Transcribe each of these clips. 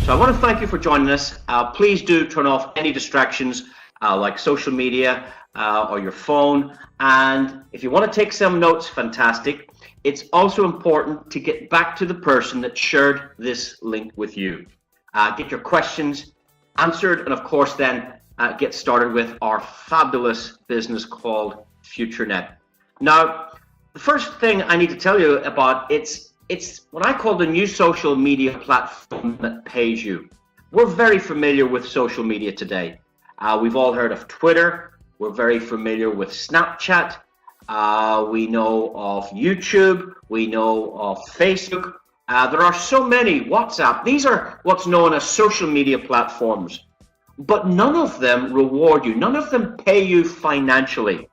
So I want to thank you for joining us. Please do turn off any distractions like social media or your phone. And if you want to take some notes, fantastic. It's also important to get back to the person that shared this link with you. Get your questions answered, and of course then get started with our fabulous business called FutureNet. Now, the first thing I need to tell you about, it's what I call the new social media platform that pays you. We're very familiar with social media today. We've all heard of Twitter. We're very familiar with Snapchat. We know of YouTube. We know of Facebook. There are so many, WhatsApp. These are what's known as social media platforms. But none of them reward you. None of them pay you financially.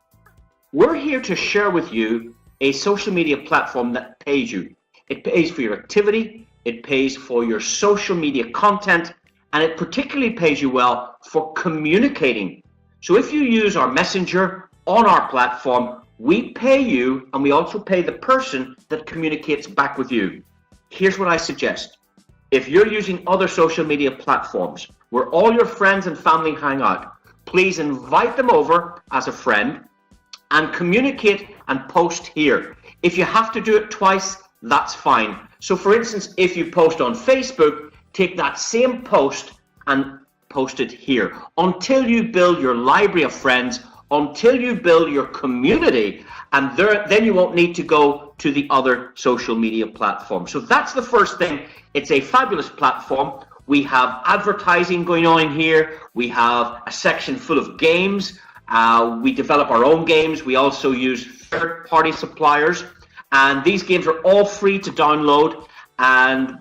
We're here to share with you a social media platform that pays you. It pays for your activity, it pays for your social media content, and it particularly pays you well for communicating. So if you use our messenger on our platform, we pay you, and we also pay the person that communicates back with you. Here's what I suggest. If you're using other social media platforms where all your friends and family hang out, please invite them over as a friend and communicate and post here. If you have to do it twice, that's fine. So for instance, if you post on Facebook, take that same post and post it here until you build your library of friends, until you build your community, and then you won't need to go to the other social media platforms. So that's the first thing. It's a fabulous platform. We have advertising going on here. We have a section full of games. We develop our own games. We also use third-party suppliers. And these games are all free to download. And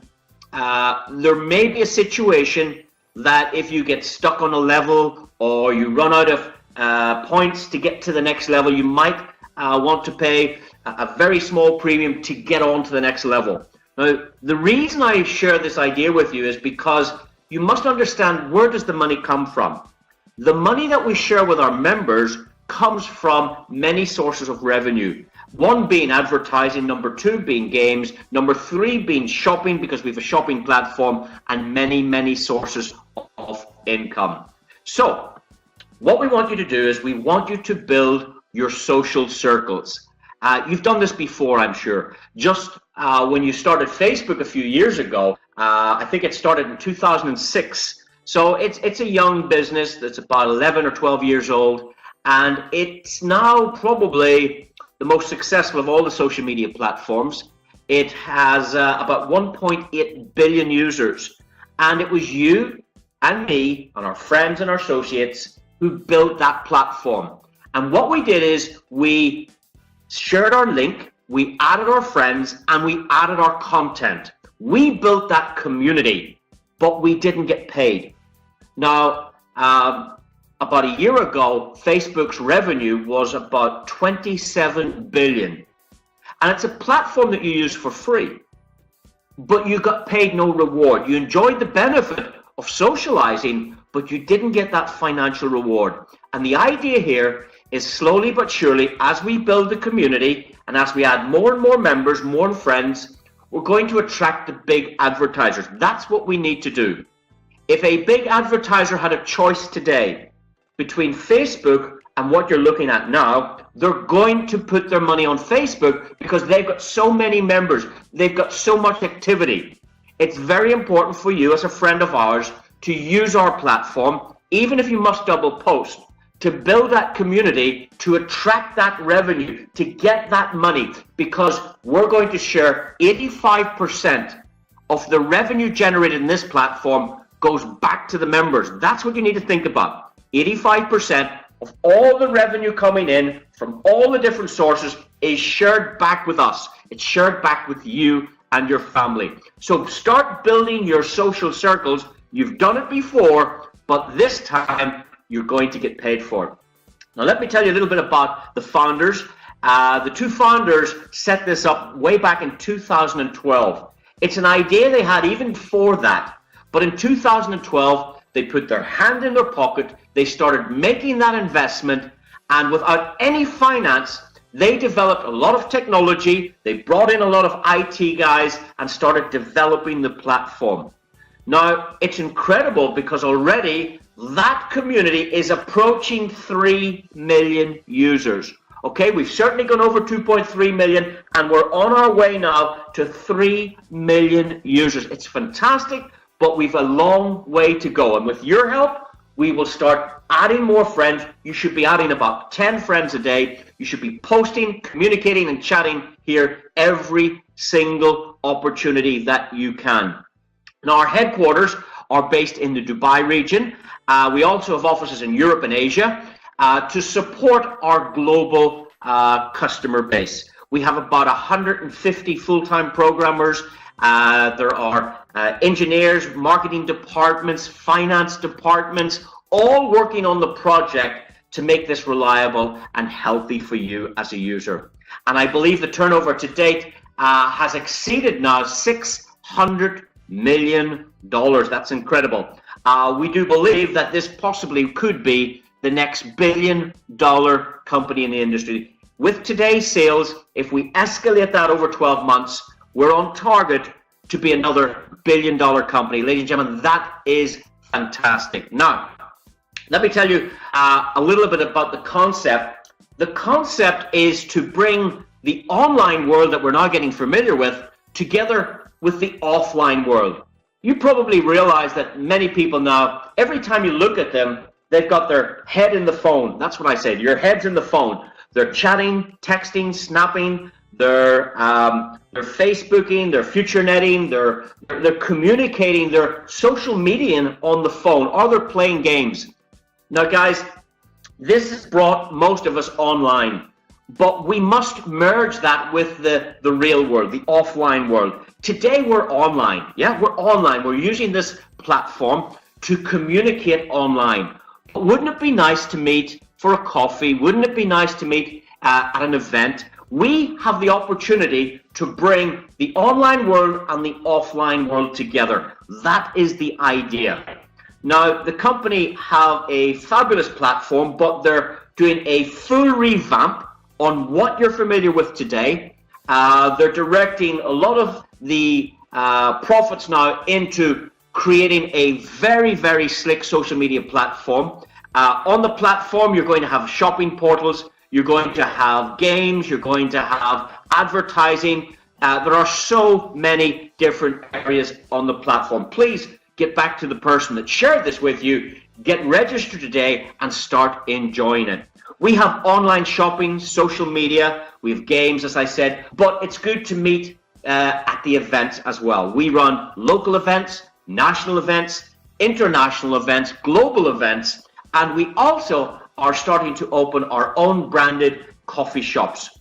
there may be a situation that if you get stuck on a level or you run out of points to get to the next level, you might want to pay a very small premium to get on to the next level. Now, the reason I share this idea with you is because you must understand, where does the money come from? The money that we share with our members comes from many sources of revenue. One being advertising, number two being games, number three being shopping, because we have a shopping platform, and many sources of income. So what we want you to do is we want you to build your social circles. You've done this before, I'm sure. Just when you started Facebook a few years ago, I think it started in 2006. So it's a young business that's about 11 or 12 years old, and it's now probably the most successful of all the social media platforms. It has about 1.8 billion users, and it was you and me and our friends and our associates who built that platform. And what we did is we shared our link, we added our friends, and we added our content. We built that community, but we didn't get paid. Now, about a year ago, Facebook's revenue was about 27 billion. And it's a platform that you use for free, but you got paid no reward. You enjoyed the benefit of socializing, but you didn't get that financial reward. And the idea here is, slowly but surely, as we build the community and as we add more and more members, more friends, we're going to attract the big advertisers. That's what we need to do. If a big advertiser had a choice today between Facebook and what you're looking at now, they're going to put their money on Facebook because they've got so many members. They've got so much activity. It's very important for you as a friend of ours to use our platform, even if you must double post, to build that community, to attract that revenue, to get that money, because we're going to share 85% of the revenue generated in this platform goes back to the members. That's what you need to think about. 85% of all the revenue coming in from all the different sources is shared back with us. It's shared back with you and your family. So start building your social circles. You've done it before, but this time you're going to get paid for it. Now let me tell you a little bit about the founders. The two founders set this up way back in 2012. It's an idea they had even before that, but in 2012 they put their hand in their pocket, they started making that investment, and without any finance, they developed a lot of technology, they brought in a lot of IT guys and started developing the platform. Now, it's incredible because already that community is approaching 3 million users. Okay, we've certainly gone over 2.3 million, and we're on our way now to 3 million users. It's fantastic, but we've a long way to go. And with your help, we will start adding more friends. You should be adding about 10 friends a day. You should be posting, communicating, and chatting here every single opportunity that you can. Now, our headquarters are based in the Dubai region. We also have offices in Europe and Asia to support our global customer base. We have about 150 full-time programmers. There are engineers, marketing departments, finance departments, all working on the project to make this reliable and healthy for you as a user. And I believe the turnover to date has exceeded now $600 million. That's incredible. We do believe that this possibly could be the next billion-dollar company in the industry. With today's sales, if we escalate that over 12 months, we're on target to be another billion-dollar company. Ladies and gentlemen, that is fantastic. Now, let me tell you a little bit about the concept. The concept is to bring the online world that we're now getting familiar with together with the offline world. You probably realize that many people now, every time you look at them, they've got their head in the phone. That's what I say. Your head's in the phone. They're chatting, texting, snapping. They're Facebooking. They're future netting. They're communicating. They're social media on the phone, or they're playing games. Now, guys, this has brought most of us online, but we must merge that with the real world, the offline world. Today, we're online. Yeah, we're online. We're using this platform to communicate online. But wouldn't it be nice to meet for a coffee? Wouldn't it be nice to meet at an event? We have the opportunity to bring the online world and the offline world together. That is the idea. Now, the company have a fabulous platform, but they're doing a full revamp on what you're familiar with today. They're directing a lot of the profits now into creating a very, very slick social media platform. On the platform, you're going to have shopping portals, you're going to have games, you're going to have advertising. There are so many different areas on the platform. Please get back to the person that shared this with you, get registered today, and start enjoying it. We have online shopping, social media, we have games, as I said, but it's good to meet at the events as well. We run local events, national events, international events, global events, and we also are starting to open our own branded coffee shops.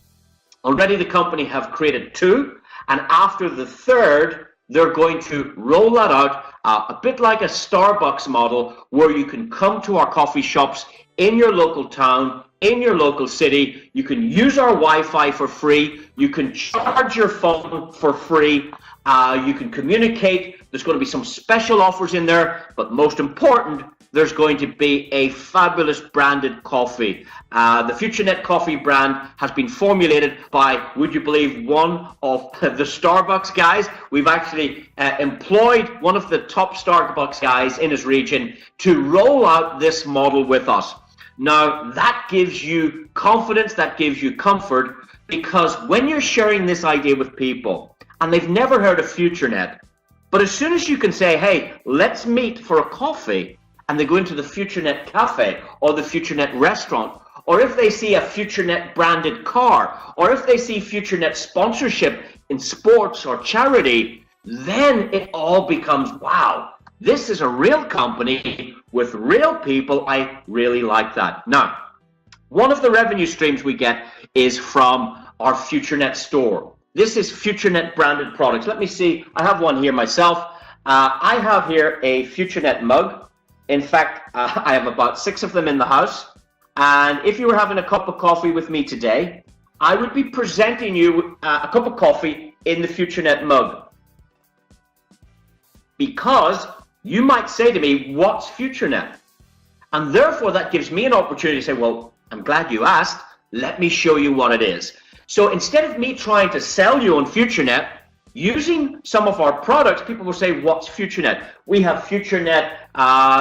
Already the company have created 2, and after the 3rd, they're going to roll that out a bit like a Starbucks model, where you can come to our coffee shops in your local town, in your local city. You can use our Wi-Fi for free. You can charge your phone for free. You can communicate. There's going to be some special offers in there, but most important, there's going to be a fabulous branded coffee. The FutureNet coffee brand has been formulated by, would you believe, one of the Starbucks guys. We've actually employed one of the top Starbucks guys in his region to roll out this model with us. Now, that gives you confidence, that gives you comfort, because when you're sharing this idea with people, and they've never heard of FutureNet, but as soon as you can say, hey, let's meet for a coffee, and they go into the FutureNet cafe or the FutureNet restaurant, or if they see a FutureNet branded car, or if they see FutureNet sponsorship in sports or charity, then it all becomes, wow, this is a real company with real people. I really like that. Now, one of the revenue streams we get is from our FutureNet store. This is FutureNet branded products. Let me see, I have one here myself. I have here a FutureNet mug. In fact, I have about 6 of them in the house. And if you were having a cup of coffee with me today, I would be presenting you a cup of coffee in the FutureNet mug. Because you might say to me, what's FutureNet? And therefore, that gives me an opportunity to say, well, I'm glad you asked. Let me show you what it is. So instead of me trying to sell you on FutureNet, using some of our products, people will say, what's FutureNet? We have FutureNet,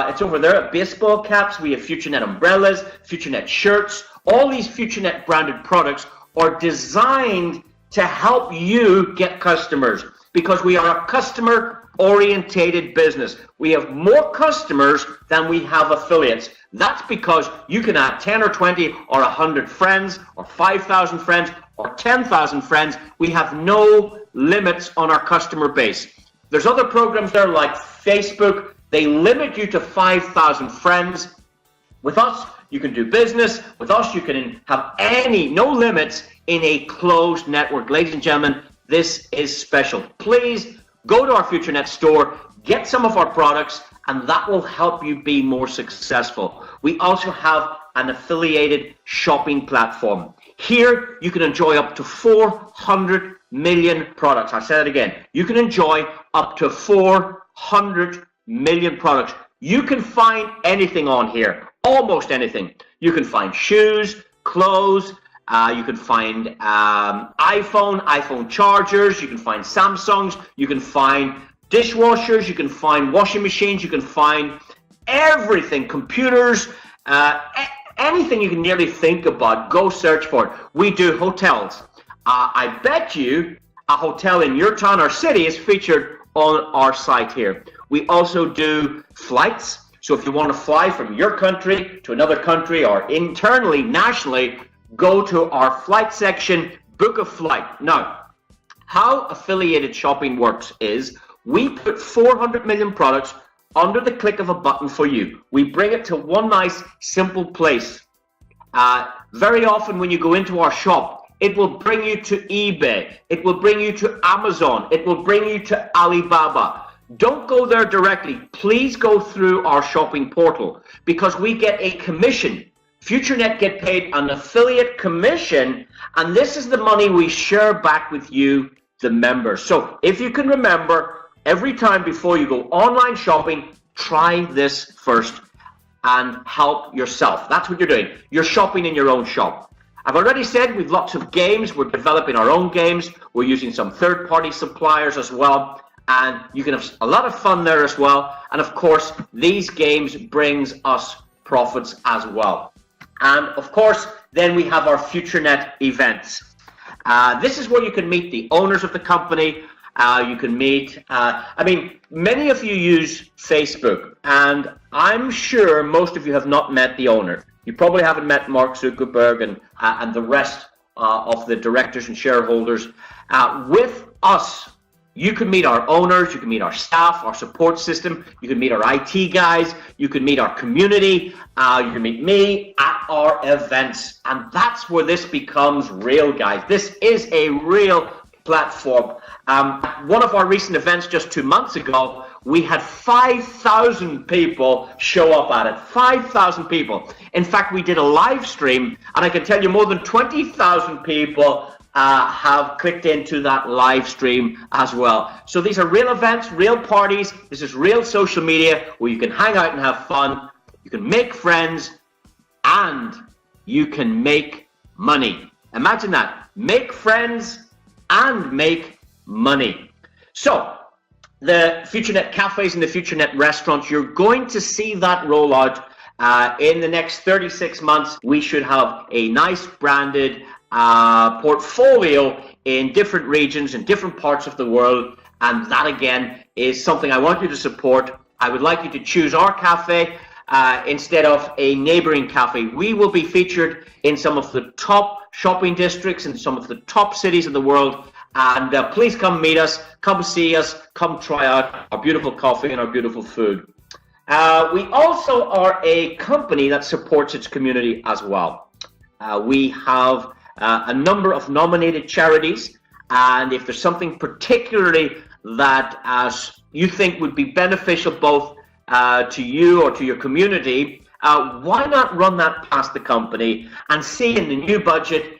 it's over there at baseball caps. We have FutureNet umbrellas, FutureNet shirts. All these FutureNet branded products are designed to help you get customers, because we are a customer orientated business. We have more customers than we have affiliates. That's because you can add 10 or 20 or 100 friends or 5,000 friends or 10,000 friends. We have no limits on our customer base. There's other programs there like Facebook. They limit you to 5,000 friends. With us, you can do business. With us, you can have no limits in a closed network. Ladies and gentlemen, this is special. Please go to our FutureNet store, get some of our products, and that will help you be more successful. We also have an affiliated shopping platform. Here, you can enjoy up to 400 million products. I'll say that again. You can enjoy up to 400 million products. You can find anything on here, almost anything. You can find shoes, clothes, you can find iPhone chargers, you can find Samsungs, you can find dishwashers, you can find washing machines, you can find everything, computers, anything you can nearly think about. Go search for it. We do hotels. I bet you a hotel in your town or city is featured on our site here. We also do flights. So if you want to fly from your country to another country or internally, nationally, go to our flight section, book a flight. Now, how affiliated shopping works is we put 400 million products under the click of a button for you. We bring it to one nice, simple place. Very often when you go into our shop, it will bring you to eBay. It will bring you to Amazon. It will bring you to Alibaba. Don't go there directly. Please go through our shopping portal, because we get a commission. FutureNet get paid an affiliate commission, and this is the money we share back with you, the members. So if you can remember, every time before you go online shopping, try this first and help yourself. That's what you're doing. You're shopping in your own shop. I've already said we've lots of games. We're developing our own games. We're using some third-party suppliers as well, and you can have a lot of fun there as well. And of course, these games brings us profits as well. And of course, then we have our FutureNet events. This is where you can meet the owners of the company. You can meet, many of you use Facebook, and I'm sure most of you have not met the owner. You probably haven't met Mark Zuckerberg and the rest of the directors and shareholders. With us, you can meet our owners, you can meet our staff, our support system, you can meet our IT guys, you can meet our community, you can meet me at our events. And that's where this becomes real, guys. This is a real platform. One of our recent events just 2 months ago, we had 5,000 people show up at it. 5,000 people. In fact, we did a live stream, and I can tell you more than 20,000 people have clicked into that live stream as well. So these are real events, real parties. This is real social media where you can hang out and have fun. You can make friends, and you can make money. Imagine that. Make friends and make money. So the FutureNet cafes and the FutureNet restaurants, you're going to see that roll out in the next 36 months. We should have a nice branded portfolio in different regions in different parts of the world, and that again is something I want you to support. I would like you to choose our cafe instead of a neighboring cafe. We will be featured in some of the top shopping districts in some of the top cities in the world, and please come meet us, come see us, come try out our beautiful coffee and our beautiful food. We also are a company that supports its community as well. We have a number of nominated charities, and if there's something particularly that you think would be beneficial both to you or to your community, why not run that past the company and see in the new budget,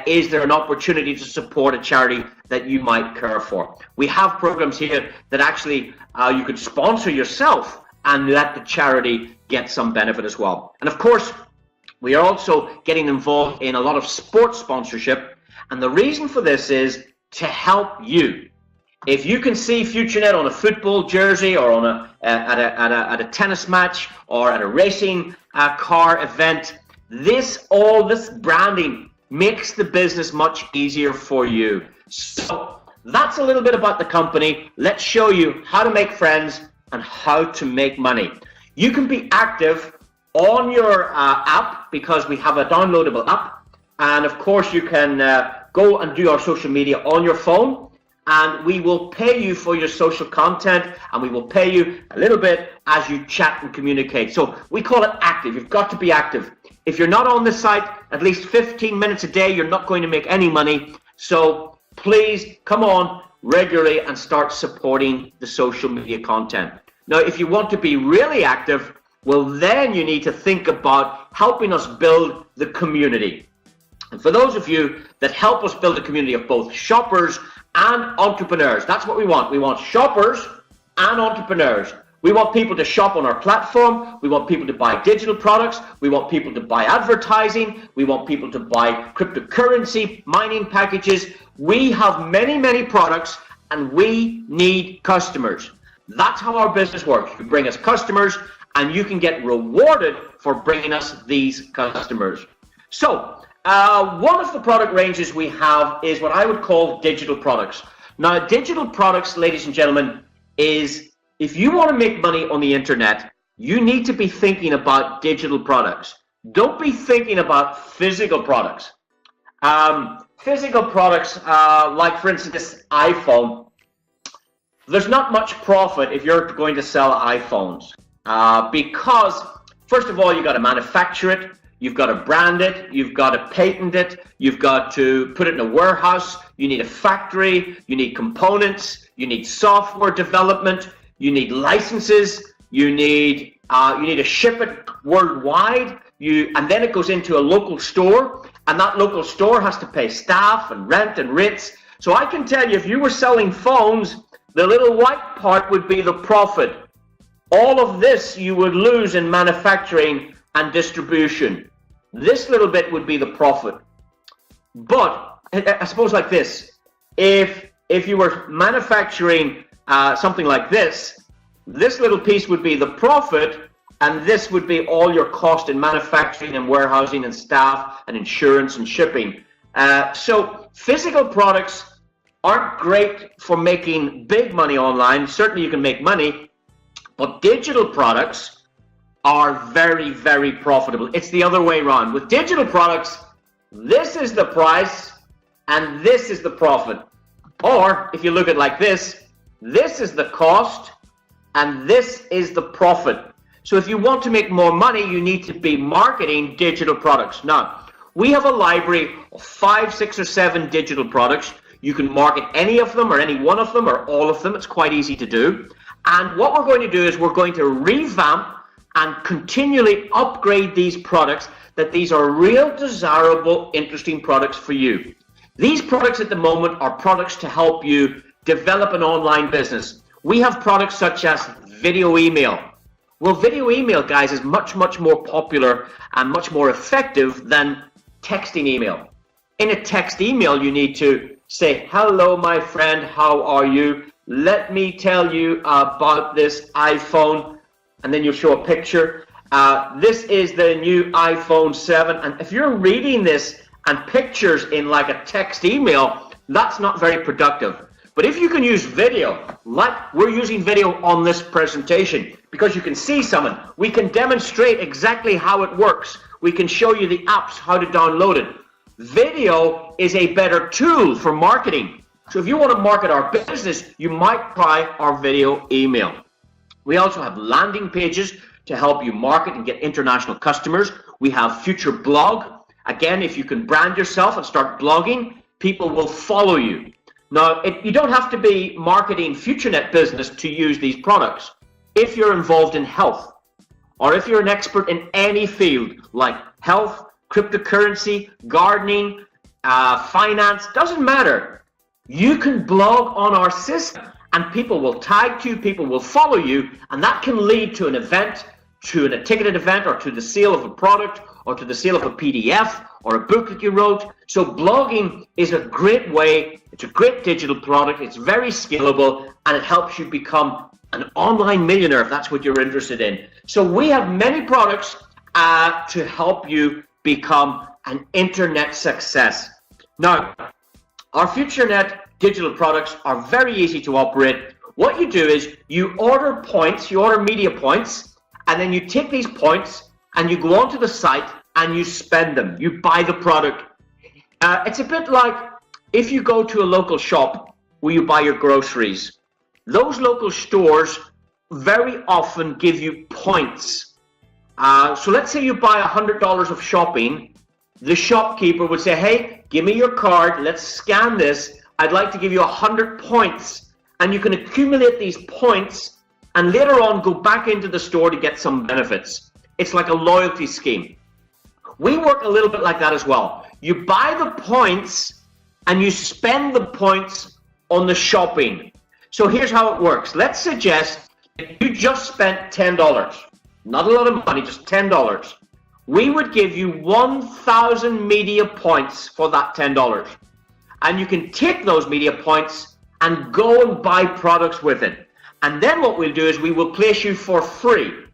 is there an opportunity to support a charity that you might care for? We have programs here that actually you could sponsor yourself and let the charity get some benefit as well. And of course, we are also getting involved in a lot of sports sponsorship, and the reason for this is to help you. If you can see FutureNet on a football jersey or on at a tennis match or at a racing car event, all this branding makes the business much easier for you. So that's a little bit about the company. Let's show you how to make friends and how to make money. You can be active on your app because we have a downloadable app, and of course you can go and do our social media on your phone, and we will pay you for your social content, and we will pay you a little bit as you chat and communicate. So we call it active. You've got to be active. If you're not on the site at least 15 minutes a day, you're not going to make any money. So please come on regularly and start supporting the social media content. Now, if you want to be really active, well, then you need to think about helping us build the community. And for those of you that help us build a community of both shoppers and entrepreneurs, that's what we want. We want shoppers and entrepreneurs. We want people to shop on our platform. We want people to buy digital products. We want people to buy advertising. We want people to buy cryptocurrency mining packages. We have many, many products, and we need customers. That's how our business works. You bring us customers, and you can get rewarded for bringing us these customers. So one of the product ranges we have is what I would call digital products. Now, digital products, ladies and gentlemen, is if you want to make money on the internet, you need to be thinking about digital products. Don't be thinking about physical products. Physical products, like for instance this iPhone, there's not much profit if you're going to sell iPhones, because first of all, you got to manufacture it, you've got to brand it, you've got to patent it, you've got to put it in a warehouse, you need a factory, you need components, you need software development, you need licenses, you need to ship it worldwide, and then it goes into a local store, and that local store has to pay staff and rent and rates. So I can tell you, if you were selling phones, the little white part would be the profit. All of this you would lose in manufacturing and distribution. This little bit would be the profit. But I suppose like this, if you were manufacturing something like this little piece would be the profit, and this would be all your cost in manufacturing and warehousing and staff and insurance and shipping. So physical products aren't great for making big money online. Certainly you can make money, but digital products are very, very profitable. It's the other way around. With digital products, this is the price and this is the profit. Or if you look at it like this is the cost and this is the profit. So if you want to make more money, you need to be marketing digital products. Now, we have a library of 5, 6, or 7 digital products. You can market any of them or any one of them or all of them. It's quite easy to do. And what we're going to do is we're going to revamp and continually upgrade these products, that these are real desirable, interesting products for you. These products at the moment are products to help you develop an online business. We have products such as video email. Well, video email, guys, is much, much more popular and much more effective than texting email. In a text email, you need to say, hello, my friend, how are you? Let me tell you about this iPhone, and then you'll show a picture. This is the new iPhone 7, and if you're reading this and pictures in like a text email, that's not very productive. But if you can use video, like we're using video on this presentation, because you can see someone, we can demonstrate exactly how it works. We can show you the apps, how to download it. Video is a better tool for marketing. So if you want to market our business, you might try our video email. We also have landing pages to help you market and get international customers. We have Future Blog. Again, if you can brand yourself and start blogging, people will follow you. Now, you don't have to be marketing FutureNet business to use these products. If you're involved in health, or if you're an expert in any field like health, cryptocurrency, gardening, finance, doesn't matter. You can blog on our system and people will tag you, people will follow you, and that can lead to an event, to a ticketed event, or to the sale of a product, or to the sale of a PDF or a book that you wrote. So blogging is a great way. It's a great digital product. It's very scalable, and it helps you become an online millionaire if that's what you're interested in. So we have many products to help you become an internet success. Now, our FutureNet digital products are very easy to operate. What you do is you order points, you order media points, and then you take these points and you go onto the site and you spend them. You buy the product. It's a bit like if you go to a local shop where you buy your groceries. Those local stores very often give you points. So let's say you buy $100 of shopping. The shopkeeper would say, hey, give me your card, let's scan this. I'd like to give you 100 points. And you can accumulate these points and later on go back into the store to get some benefits. It's like a loyalty scheme. We work a little bit like that as well. You buy the points and you spend the points on the shopping. So here's how it works. Let's suggest that you just spent $10. Not a lot of money, just $10. We would give you 1,000 media points for that $10. And you can take those media points and go and buy products with it. And then what we'll do is we will place you for free.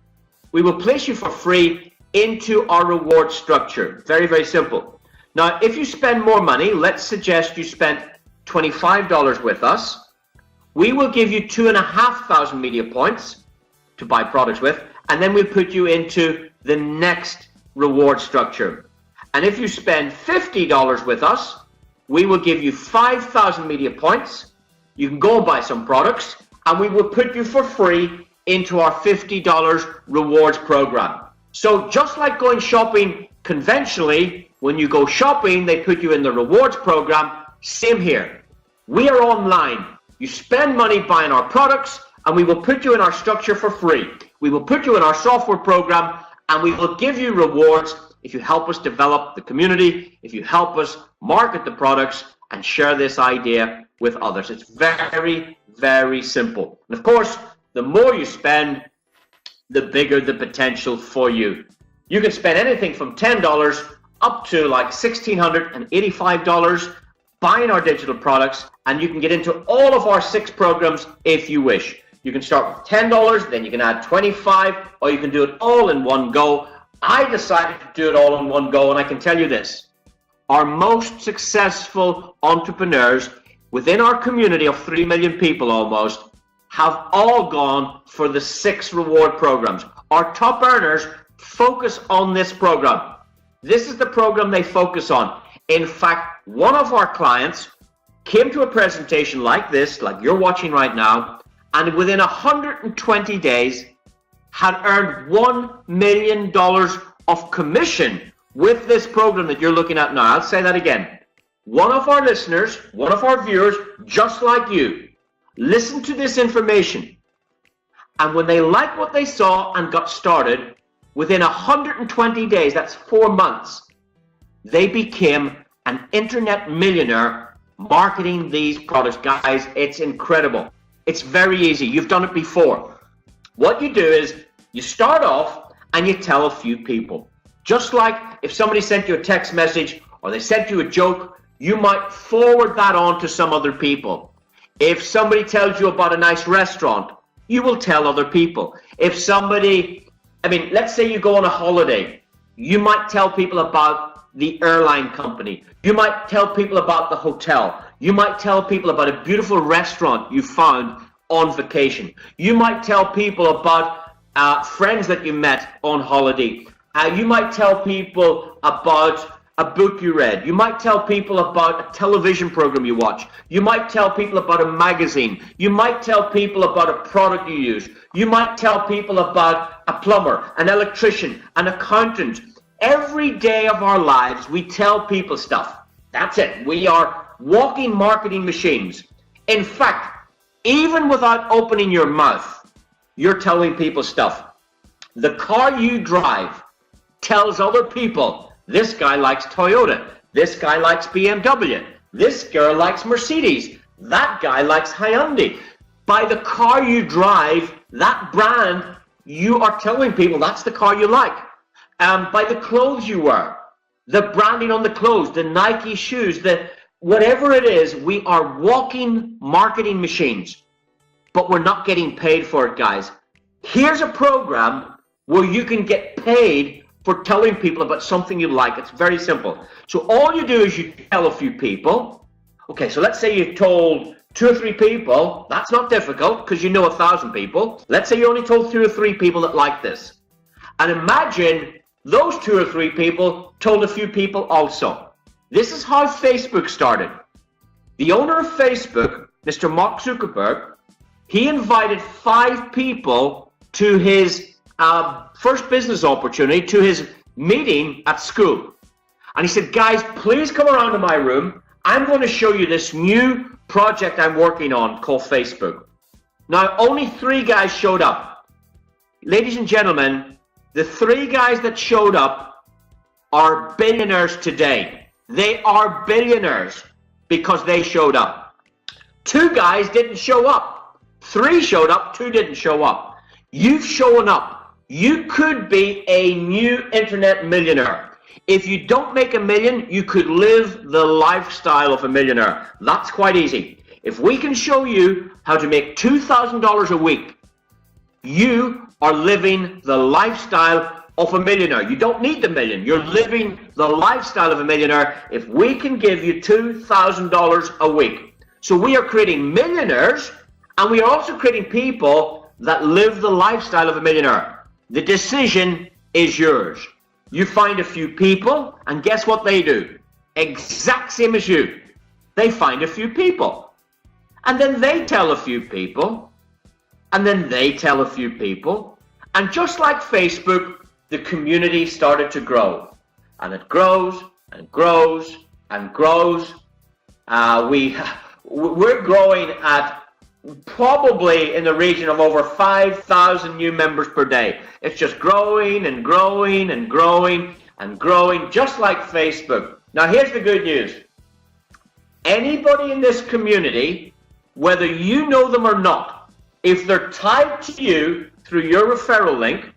We will place you for free into our reward structure. Very, very simple. Now, if you spend more money, let's suggest you spent $25 with us. We will give you 2,500 media points to buy products with, and then we'll put you into the next reward structure. And if you spend $50 with us, we will give you 5,000 media points. You can go and buy some products, and we will put you for free into our $50 rewards program. So just like going shopping conventionally, when you go shopping, they put you in the rewards program. Same here. We are online. You spend money buying our products, and we will put you in our structure for free. We will put you in our software program, and we will give you rewards if you help us develop the community, if you help us market the products and share this idea with others. It's very, very simple. And of course, the more you spend, the bigger the potential for you. You can spend anything from $10 up to like $1,685 buying our digital products, and you can get into all of our 6 programs if you wish. You can start with $10, then you can add $25, or you can do it all in one go. I decided to do it all in one go, and I can tell you this. Our most successful entrepreneurs within our community of 3 million people almost have all gone for the 6 reward programs. Our top earners focus on this program. This is the program they focus on. In fact, one of our clients came to a presentation like this, like you're watching right now, and within 120 days had earned $1 million of commission with this program that you're looking at now. I'll say that again. One of our listeners, one of our viewers, just like you, listened to this information, and when they liked what they saw and got started, within 120 days, that's 4 months, they became an internet millionaire marketing these products. Guys, it's incredible. It's very easy. You've done it before. What you do is you start off and you tell a few people. Just like if somebody sent you a text message or they sent you a joke, you might forward that on to some other people. If somebody tells you about a nice restaurant, you will tell other people. If somebody, let's say you go on a holiday, you might tell people about the airline company. You might tell people about the hotel. You might tell people about a beautiful restaurant you found on vacation. You might tell people about friends that you met on holiday. You might tell people about a book you read. You might tell people about a television program you watch. You might tell people about a magazine. You might tell people about a product you use. You might tell people about a plumber, an electrician, an accountant. Every day of our lives, we tell people stuff. That's it. We are walking marketing machines. In fact, even without opening your mouth, you're telling people stuff. The car you drive tells other people, this guy likes Toyota, this guy likes BMW, this girl likes Mercedes, that guy likes Hyundai. By the car you drive, that brand, you are telling people that's the car you like. by the clothes you wear, the branding on the clothes, the Nike shoes, whatever it is. We are walking marketing machines, but we're not getting paid for it, guys. Here's a program where you can get paid for telling people about something you like. It's very simple. So all you do is you tell a few people. Okay, so let's say you told 2 or 3 people. That's not difficult because you know 1,000 people. Let's say you only told 2 or 3 people that like this. And imagine those 2 or 3 people told a few people also. This is how Facebook started. The owner of Facebook, Mr. Mark Zuckerberg, he invited 5 people to his first business opportunity, to his meeting at school. And he said, guys, please come around to my room. I'm going to show you this new project I'm working on called Facebook. Now, only 3 guys showed up. Ladies and gentlemen, the 3 guys that showed up are billionaires today. They are billionaires because they showed up. 2 guys didn't show up. 3 showed up, 2 didn't show up. You've shown up. You could be a new internet millionaire. If you don't make $1 million, you could live the lifestyle of a millionaire. That's quite easy. If we can show you how to make $2,000 a week, you are living the lifestyle of a millionaire. You don't need the million. You're living the lifestyle of a millionaire if we can give you $2,000 a week. So we are creating millionaires, and we are also creating people that live the lifestyle of a millionaire. The decision is yours. You find a few people, and guess what they do? Exact same as you. They find a few people. And then they tell a few people. And then they tell a few people. And just like Facebook, the community started to grow. And it grows and grows and grows. We're growing at probably in the region of over 5,000 new members per day. It's just growing and growing and growing and growing, just like Facebook. Now, here's the good news. Anybody in this community, whether you know them or not, if they're tied to you through your referral link,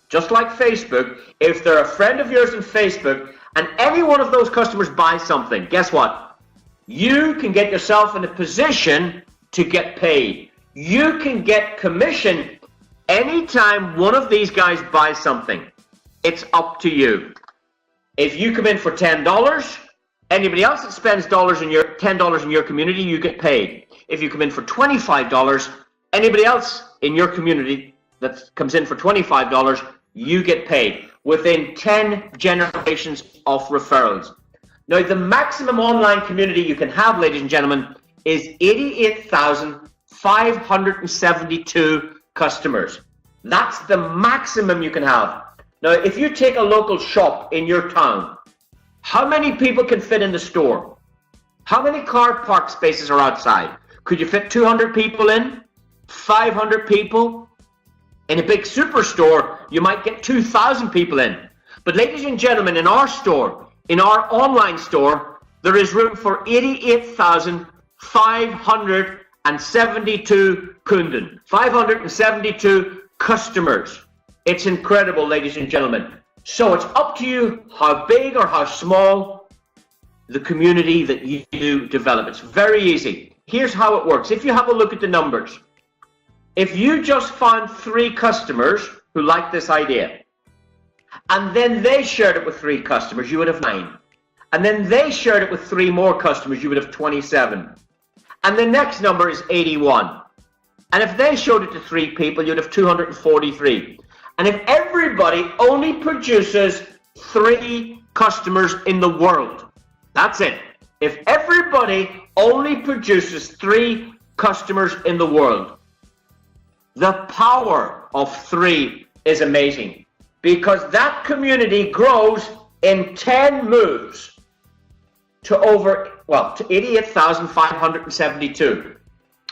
just like Facebook, if they're a friend of yours in Facebook, and any one of those customers buys something, guess what? You can get yourself in a position to get paid. You can get commission anytime one of these guys buys something. It's up to you. If you come in for $10, anybody else that spends $10 in your community, you get paid. If you come in for $25, anybody else in your community that comes in for $25, you get paid within 10 generations of referrals. Now, the maximum online community you can have, ladies and gentlemen, is 88,572 customers. That's the maximum you can have. Now, if you take a local shop in your town, how many people can fit in the store? How many car park spaces are outside? Could you fit 200 people in? 500 people? In a big superstore, you might get 2,000 people in. But ladies and gentlemen, in our store, in our online store, there is room for 88,572 kunden, 572 customers. It's incredible, ladies and gentlemen. So it's up to you how big or how small the community that you develop. It's very easy. Here's how it works. If you have a look at the numbers, if you just found 3 customers who liked this idea, and then they shared it with 3 customers, you would have 9. And then they shared it with 3 more customers, you would have 27. And the next number is 81. And if they showed it to 3 people, you'd have 243. And if everybody only produces 3 customers in the world, that's it. If everybody only produces 3 customers in the world, the power of 3 is amazing, because that community grows in 10 moves to to 88,572.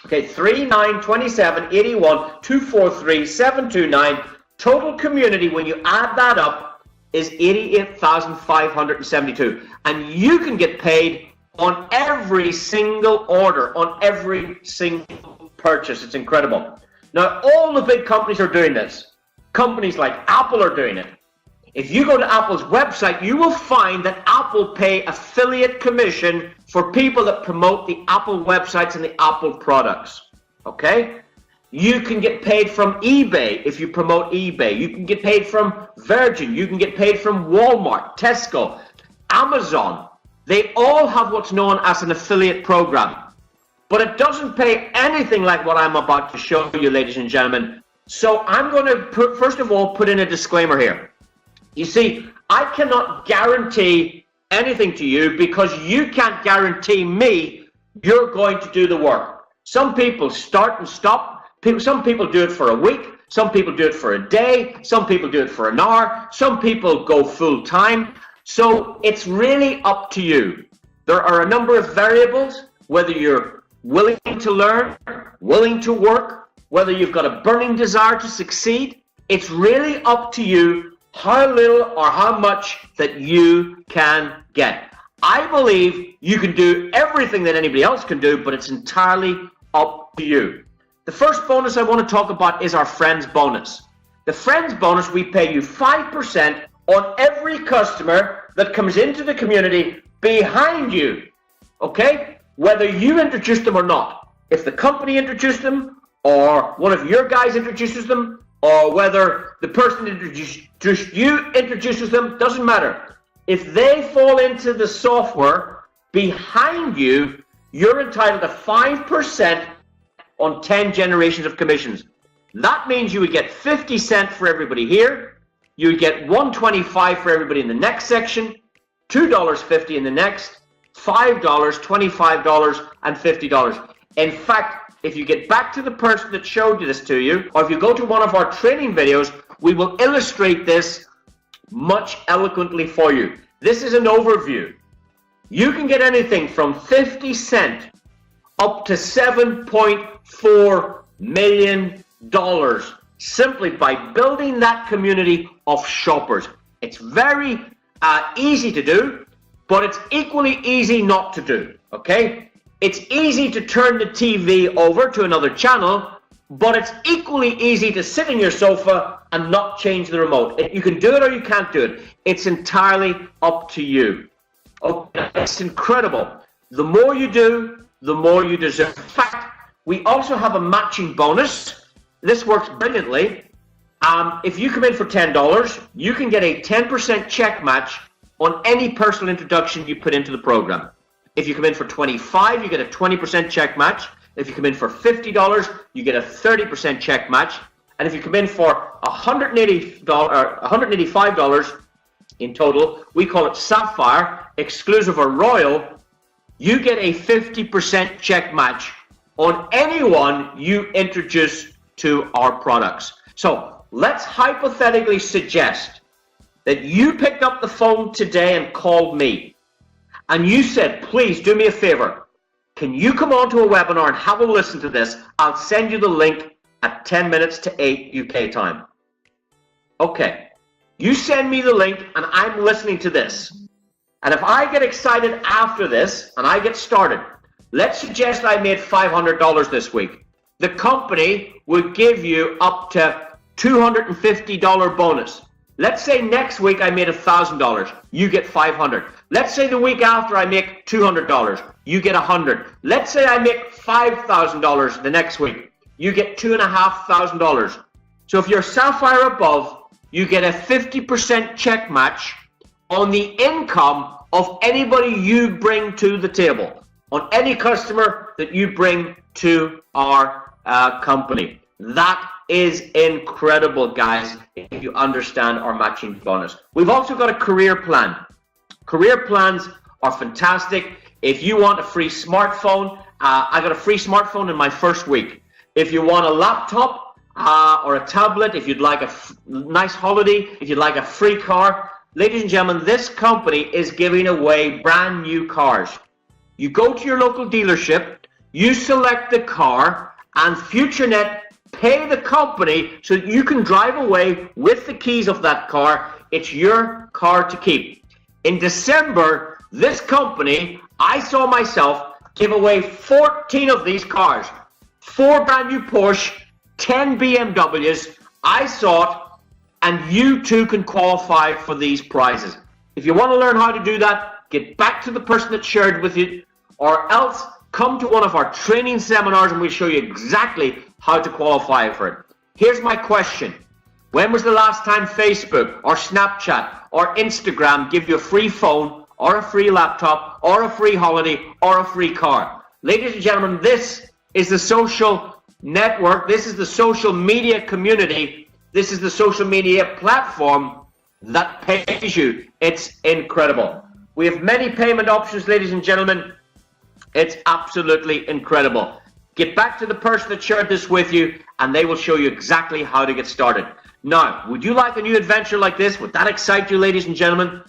Okay, 3, 9, 27, 81, 243, 729. Total community, when you add that up, is 88,572. And you can get paid on every single order, on every single purchase. It's incredible. Now, all the big companies are doing this. Companies like Apple are doing it. If you go to Apple's website, you will find that Apple pay affiliate commission for people that promote the Apple websites and the Apple products. Okay? You can get paid from eBay if you promote eBay. You can get paid from Virgin. You can get paid from Walmart, Tesco, Amazon. They all have what's known as an affiliate program. But it doesn't pay anything like what I'm about to show you, ladies and gentlemen. So I'm going to, first of all, put in a disclaimer here. You see, I cannot guarantee anything to you because you can't guarantee me you're going to do the work. Some people start and stop. Some people do it for a week. Some people do it for a day. Some people do it for an hour. Some people go full time. So it's really up to you. There are a number of variables, whether you're willing to learn, willing to work, whether you've got a burning desire to succeed. It's really up to you how little or how much that you can get. I believe you can do everything that anybody else can do, but it's entirely up to you. The first bonus I want to talk about is our Friends bonus. The Friends bonus, we pay you 5% on every customer that comes into the community behind you, okay? Whether you introduce them or not. If the company introduced them, or one of your guys introduces them, or whether the person introduces them, doesn't matter. If they fall into the software behind you, you're entitled to 5% on 10 generations of commissions. That means you would get 50 cents for everybody here, you would get $1.25 for everybody in the next section, $2.50 in the next, $5, $25, and $50. In fact, if you get back to the person that showed this to you, or if you go to one of our training videos, we will illustrate this much eloquently for you. This is an overview. You can get anything from 50 cents up to $7.4 million simply by building that community of shoppers. It's very easy to do, but it's equally easy not to do, okay? It's easy to turn the TV over to another channel, but it's equally easy to sit in your sofa and not change the remote. You can do it or you can't do it. It's entirely up to you. Okay, it's incredible. The more you do, the more you deserve. In fact, we also have a matching bonus. This works brilliantly. If you come in for $10, you can get a 10% check match on any personal introduction you put into the program. If you come in for $25, you get a 20% check match. If you come in for $50, you get a 30% check match. And if you come in for $185 in total, we call it Sapphire, exclusive or Royal, you get a 50% check match on anyone you introduce to our products. So let's hypothetically suggest that you picked up the phone today and called me. And you said, please do me a favor. Can you come on to a webinar and have a listen to this? I'll send you the link at 10 minutes to 8 UK time. Okay. You send me the link and I'm listening to this. And if I get excited after this and I get started, let's suggest I made $500 this week. The company would give you up to $250 bonus. Let's say next week I made $1,000, you get $500. Let's say the week after I make $200, you get $100. Let's say I make $5,000 the next week, you get $2,500. So if you're Sapphire above, you get a 50% check match on the income of anybody you bring to the table, on any customer that you bring to our company. That is incredible, guys, if you understand our matching bonus. We've also got a career plan. Career plans are fantastic. If you want a free smartphone, I got a free smartphone in my first week. If you want a laptop or a tablet, if you'd like a nice holiday, if you'd like a free car, ladies and gentlemen, this company is giving away brand new cars. You go to your local dealership, you select the car, and FutureNet pay the company so that you can drive away with the keys of that car. It's your car to keep. In December, this company, I saw myself give away 14 of these cars. 4 brand new Porsche, 10 BMWs. I saw it and you too can qualify for these prizes. If you want to learn how to do that, get back to the person that shared with you, or else come to one of our training seminars and we'll show you exactly how to qualify for it. Here's my question. When was the last time Facebook or Snapchat or Instagram give you a free phone or a free laptop or a free holiday or a free car? Ladies and gentlemen, this is the social network. This is the social media community. This is the social media platform that pays you. It's incredible. We have many payment options, ladies and gentlemen. It's absolutely incredible. Get back to the person that shared this with you and they will show you exactly how to get started. Now, would you like a new adventure like this? Would that excite you, ladies and gentlemen?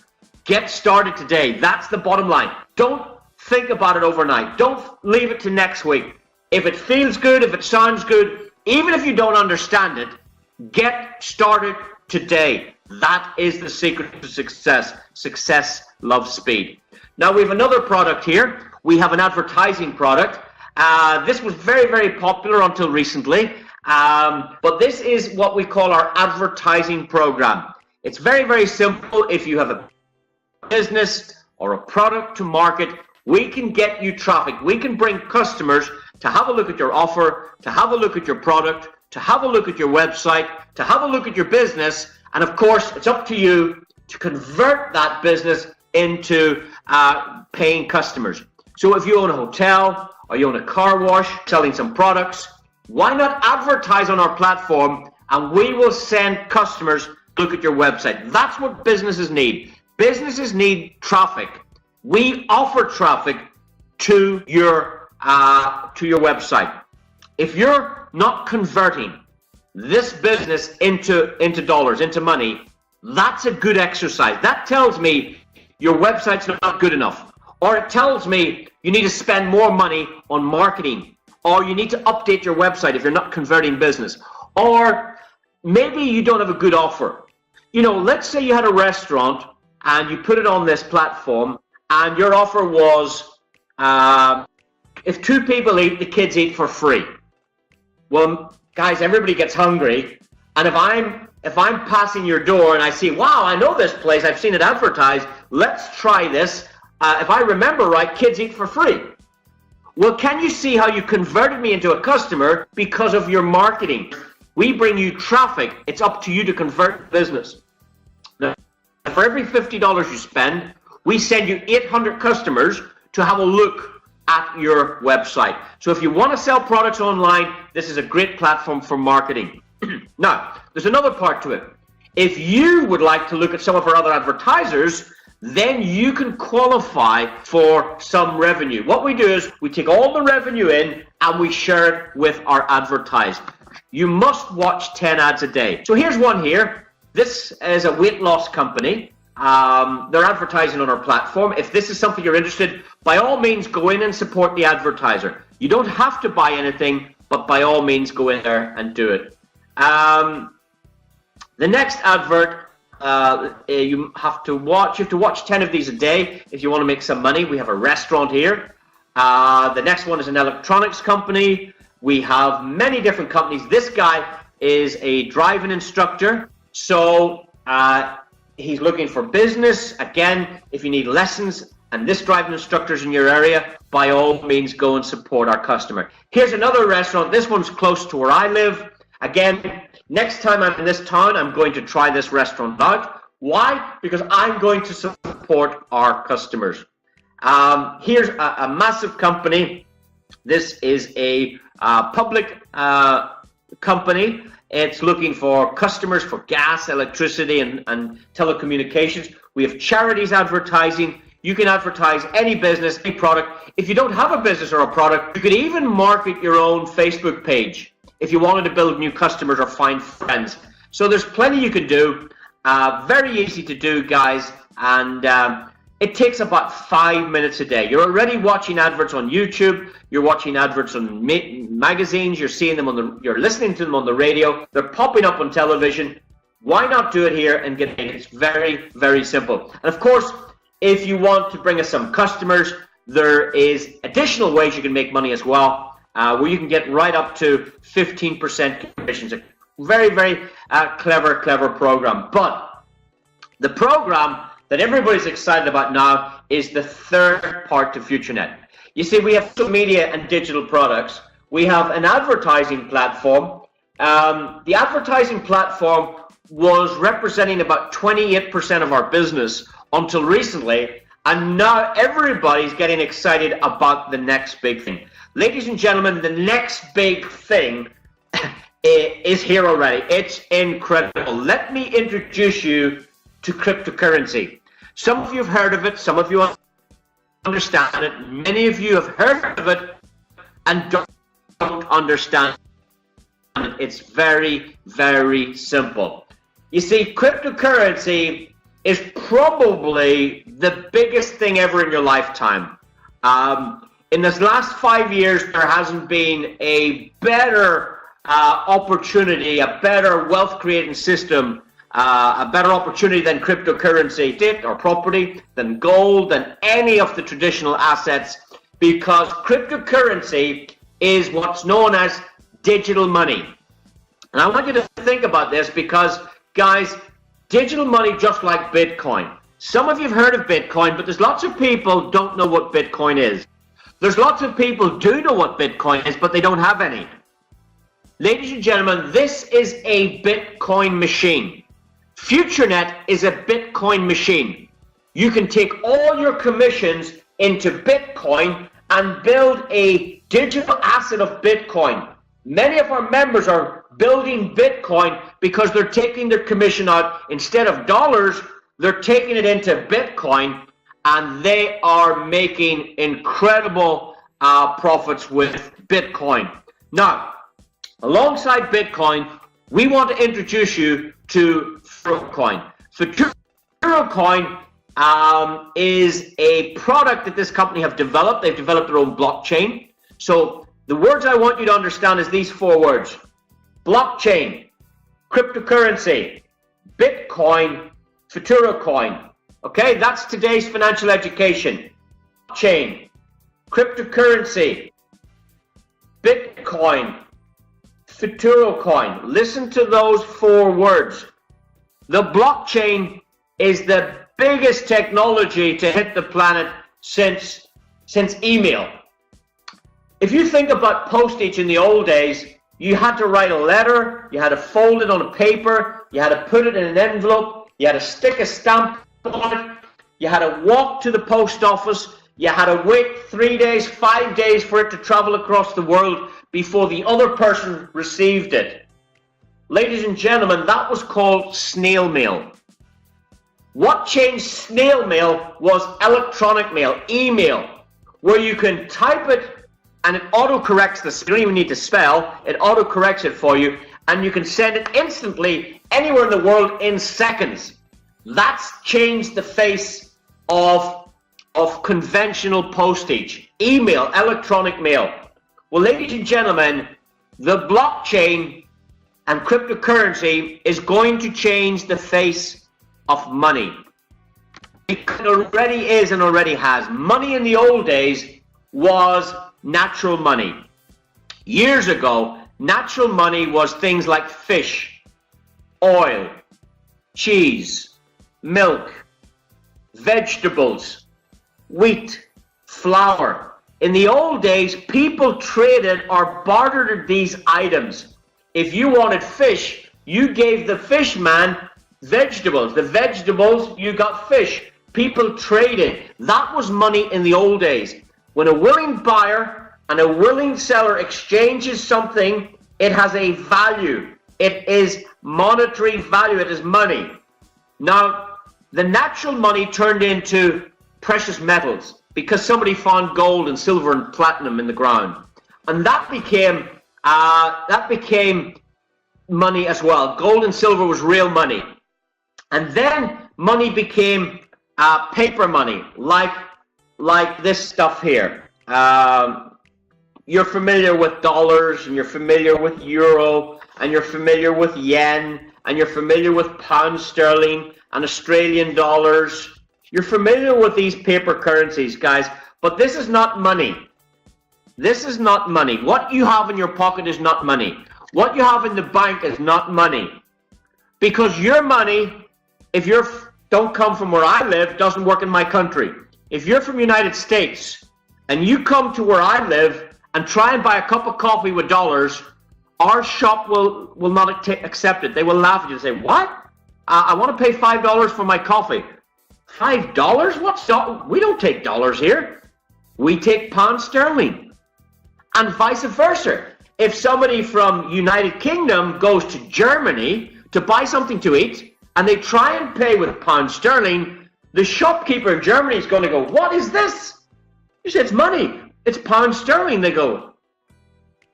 Get started today. That's the bottom line. Don't think about it overnight. Don't leave it to next week. If it feels good, if it sounds good, even if you don't understand it, get started today. That is the secret to success. Success loves speed. Now we have another product here. We have an advertising product. This was very, very popular until recently. But this is what we call our advertising program. It's very, very simple. If you have a business or a product to market, we can get you traffic. We can bring customers to have a look at your offer, to have a look at your product, to have a look at your website, to have a look at your business. And of course, it's up to you to convert that business into paying customers. So if you own a hotel or you own a car wash selling some products, why not advertise on our platform and we will send customers to look at your website? That's what businesses need. Businesses need traffic. We offer traffic to your website. If you're not converting this business into dollars, into money, that's a good exercise. That tells me your website's not good enough. Or it tells me you need to spend more money on marketing. Or you need to update your website if you're not converting business. Or maybe you don't have a good offer. You know, let's say you had a restaurant and you put it on this platform and your offer was, if 2 people eat, the kids eat for free. Well, guys, everybody gets hungry. And if I'm passing your door and I see, wow, I know this place, I've seen it advertised, let's try this. If I remember right, kids eat for free. Well, can you see how you converted me into a customer because of your marketing? We bring you traffic. It's up to you to convert business. Now, for every $50 you spend, we send you 800 customers to have a look at your website. So if you want to sell products online, this is a great platform for marketing. Now, there's another part to it. If you would like to look at some of our other advertisers, then you can qualify for some revenue. What we do is we take all the revenue in and we share it with our advertisers. You must watch 10 ads a day. So here's one here. This is a weight loss company. They're advertising on our platform. If this is something you're interested, by all means go in and support the advertiser. You don't have to buy anything, but by all means go in there and do it. The next advert, you have to watch 10 of these a day if you want to make some money. We have a restaurant here. The next one is an electronics company. We have many different companies. This guy is a driving instructor. So he's looking for business. Again, if you need lessons and this driving instructor's in your area, by all means go and support our customer. Here's another restaurant. This one's close to where I live. Again, next time I'm in this town, I'm going to try this restaurant out. Why? Because I'm going to support our customers. Here's a massive company. This is a public company. It's looking for customers for gas, electricity, and telecommunications. We have charities advertising. You can advertise any business, any product. If you don't have a business or a product, you could even market your own Facebook page if you wanted to build new customers or find friends. So there's plenty you can do. Very easy to do, guys. And it takes about 5 minutes a day. You're already watching adverts on YouTube. You're watching adverts on magazines. You're seeing them you're listening to them on the radio. They're popping up on television. Why not do it here and get it? It's very, very simple. And of course, if you want to bring us some customers, there is additional ways you can make money as well, where you can get right up to 15% commissions. Very, very clever program. But the program that everybody's excited about now is the third part to FutureNet. You see, we have social media and digital products. We have an advertising platform. The advertising platform was representing about 28% of our business until recently, and now everybody's getting excited about the next big thing. Ladies and gentlemen, the next big thing is here already. It's incredible. Let me introduce you to cryptocurrency. Some of you have heard of it, some of you understand it, many of you have heard of it and don't understand it. It's very, very simple. You see, cryptocurrency is probably the biggest thing ever in your lifetime. In this last 5 years, there hasn't been a better opportunity, a better wealth creating system, a better opportunity than cryptocurrency did, or property, than gold, than any of the traditional assets, because cryptocurrency is what's known as digital money. And I want you to think about this because, guys, digital money, just like Bitcoin. Some of you have heard of Bitcoin, but there's lots of people don't know what Bitcoin is. There's lots of people do know what Bitcoin is, but they don't have any. Ladies and gentlemen, this is a Bitcoin machine. FutureNet is a Bitcoin machine. You can take all your commissions into Bitcoin and build a digital asset of Bitcoin. Many of our members are building Bitcoin because they're taking their commission out instead of dollars, they're taking it into Bitcoin, and they are making incredible profits with Bitcoin. Now, alongside Bitcoin, we want to introduce you to FuturoCoin. FuturoCoin is a product that this company have developed. They've developed their own blockchain. So the words I want you to understand is these 4 words: blockchain, cryptocurrency, Bitcoin, FuturoCoin. Okay, that's today's financial education. Blockchain, cryptocurrency, Bitcoin, FuturoCoin. Listen to those 4 words. The blockchain is the biggest technology to hit the planet since email. If you think about postage in the old days, you had to write a letter, you had to fold it on a paper, you had to put it in an envelope, you had to stick a stamp on it, you had to walk to the post office, you had to wait 3 days, 5 days for it to travel across the world before the other person received it. Ladies and gentlemen, that was called snail mail. What changed snail mail was electronic mail, email, where you can type it and it autocorrects this. You don't even need to spell, it autocorrects it for you, and you can send it instantly anywhere in the world in seconds. That's changed the face of conventional postage, email, electronic mail. Well, ladies and gentlemen, the blockchain and cryptocurrency is going to change the face of money. It already is and already has. Money in the old days was natural money. Years ago, natural money was things like fish, oil, cheese, milk, vegetables, wheat, flour. In the old days, people traded or bartered these items. If you wanted fish, you gave the fish man vegetables. The vegetables, you got fish. People traded. That was money in the old days. When a willing buyer and a willing seller exchanges something, it has a value. It is monetary value. It is money. Now, the natural money turned into precious metals because somebody found gold and silver and platinum in the ground, and that became money as well. Gold and silver was real money, and then money became paper money, like this stuff here. You're familiar with dollars, and you're familiar with euro, and you're familiar with yen, and you're familiar with pound sterling and Australian dollars. You're familiar with these paper currencies, guys, but this is not money. This is not money. What you have in your pocket is not money. What you have in the bank is not money. Because your money, if you don't come from where I live, doesn't work in my country. If you're from the United States and you come to where I live and try and buy a cup of coffee with dollars, our shop will not accept it. They will laugh at you and say, what? I want to pay $5 for my coffee. $5? What's that? We don't take dollars here. We take pounds sterling. And vice versa. If somebody from United Kingdom goes to Germany to buy something to eat and they try and pay with pounds sterling, the shopkeeper in Germany is going to go, what is this? You say, it's money. It's pounds sterling. They go,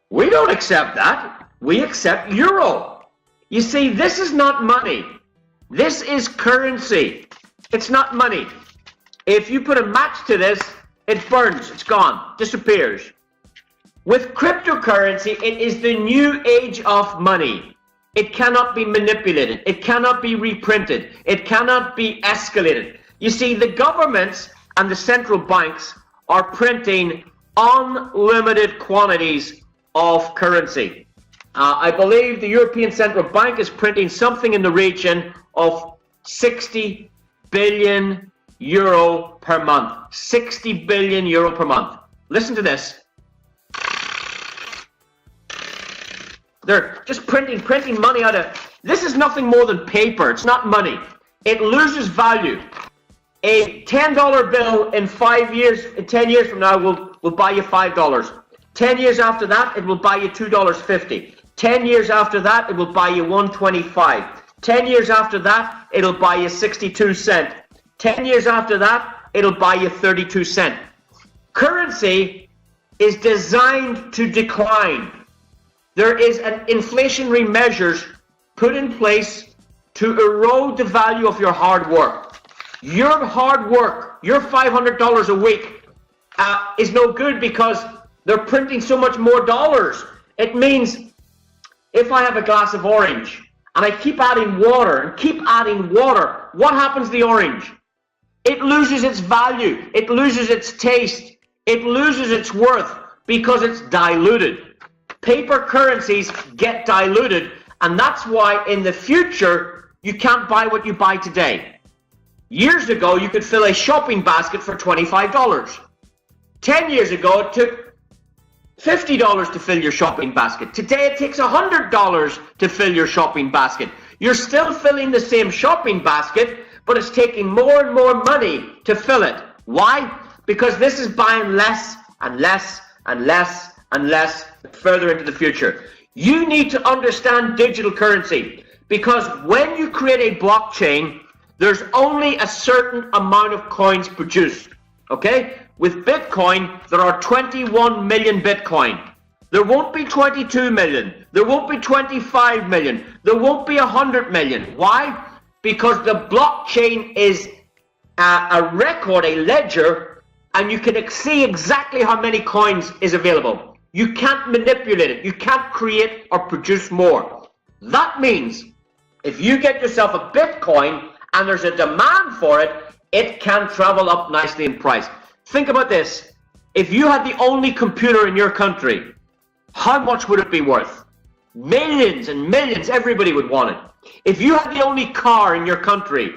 we don't accept that. We accept euro. You see, this is not money. This is currency. It's not money. If you put a match to this, it burns. It's gone. Disappears. With cryptocurrency, it is the new age of money. It cannot be manipulated. It cannot be reprinted. It cannot be escalated. You see, the governments and the central banks are printing unlimited quantities of currency. I believe the European Central Bank is printing something in the region of 60 billion euro per month. 60 billion euro per month. Listen to this. They're just printing money out of... This is nothing more than paper. It's not money. It loses value. A $10 bill in 5 years, 10 years from now will buy you $5. 10 years after that, it will buy you $2.50. 10 years after that, it will buy you $1.25. 10 years after that, it'll buy you 62 cents. 10 years after that, it'll buy you 32 cents. Currency is designed to decline. There is an inflationary measures put in place to erode the value of your hard work. Your hard work, your $500 a week is no good because they're printing so much more dollars. It means if I have a glass of orange and I keep adding water and keep adding water, what happens to the orange? It loses its value. It loses its taste. It loses its worth because it's diluted. Paper currencies get diluted, and that's why in the future you can't buy what you buy today. Years ago, you could fill a shopping basket for $25. 10 years ago, it took $50 to fill your shopping basket. Today, it takes $100 to fill your shopping basket. You're still filling the same shopping basket, but it's taking more and more money to fill it. Why? Because this is buying less and less and less and less further into the future. You need to understand digital currency because when you create a blockchain, there's only a certain amount of coins produced. Okay? With Bitcoin, there are 21 million Bitcoin. There won't be 22 million. There won't be 25 million. There won't be 100 million. Why? Because the blockchain is a record, a ledger, and you can see exactly how many coins is available. You can't manipulate it. You can't create or produce more. That means if you get yourself a Bitcoin and there's a demand for it, it can travel up nicely in price. Think about this. If you had the only computer in your country, how much would it be worth? Millions and millions, everybody would want it. If you had the only car in your country,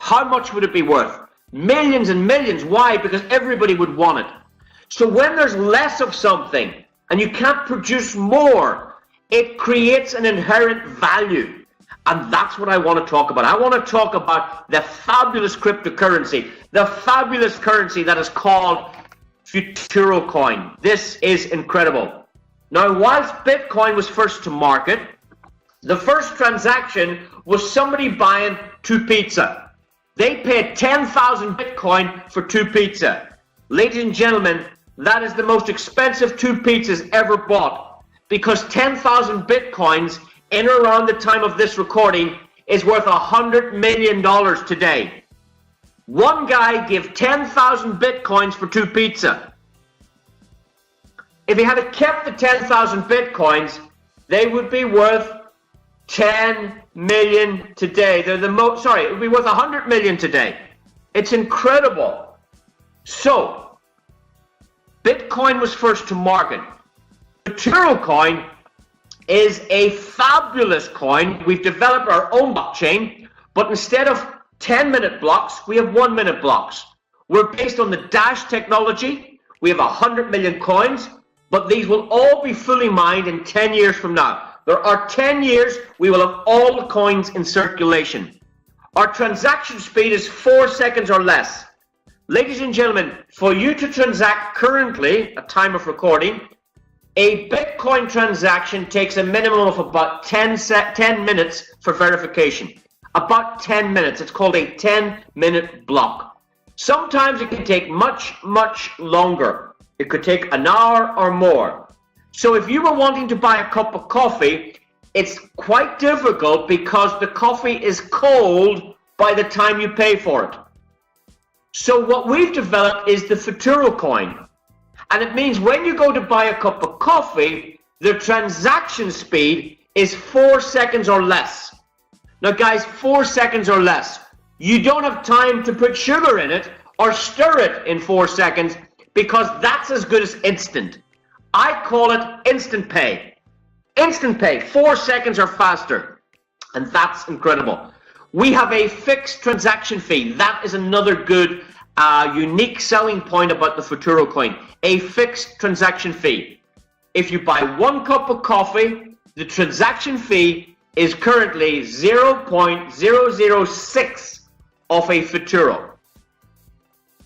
how much would it be worth? Millions and millions. Why? Because everybody would want it. So when there's less of something and you can't produce more, it creates an inherent value. And that's what I want to talk about. I want to talk about the fabulous cryptocurrency, the fabulous currency that is called Futuro coin. This is incredible. Now, whilst Bitcoin was first to market, the first transaction was somebody buying 2 pizza. They paid 10,000 Bitcoin for 2 pizza. Ladies and gentlemen, that is the most expensive 2 pizzas ever bought because 10,000 Bitcoins in around the time of this recording is worth $100 million today. One guy gave 10,000 Bitcoins for 2 pizza. If he had kept the 10,000 Bitcoins, they would be worth 10 million today. They're the most, sorry, it would be worth 100 million today. It's incredible. So, Bitcoin was first to market. Futuro coin is a fabulous coin. We've developed our own blockchain, but instead of 10-minute blocks, we have 1-minute blocks. We're based on the Dash technology. We have 100 million coins, but these will all be fully mined in 10 years from now. There are 10 years, we will have all the coins in circulation. Our transaction speed is 4 seconds or less. Ladies and gentlemen, for you to transact currently, at time of recording, a Bitcoin transaction takes a minimum of about 10 minutes for verification. About 10 minutes. It's called a 10-minute block. Sometimes it can take much, much longer. It could take an hour or more. So if you were wanting to buy a cup of coffee, it's quite difficult because the coffee is cold by the time you pay for it. So what we've developed is the Futuro coin. And it means when you go to buy a cup of coffee, the transaction speed is 4 seconds or less. Now guys, 4 seconds or less. You don't have time to put sugar in it or stir it in 4 seconds because that's as good as instant. I call it instant pay. Instant pay, 4 seconds or faster. And that's incredible. We have a fixed transaction fee. That is another good unique selling point about the Futuro coin. A fixed transaction fee. If you buy 1 cup of coffee, the transaction fee is currently 0.006 of a Futuro.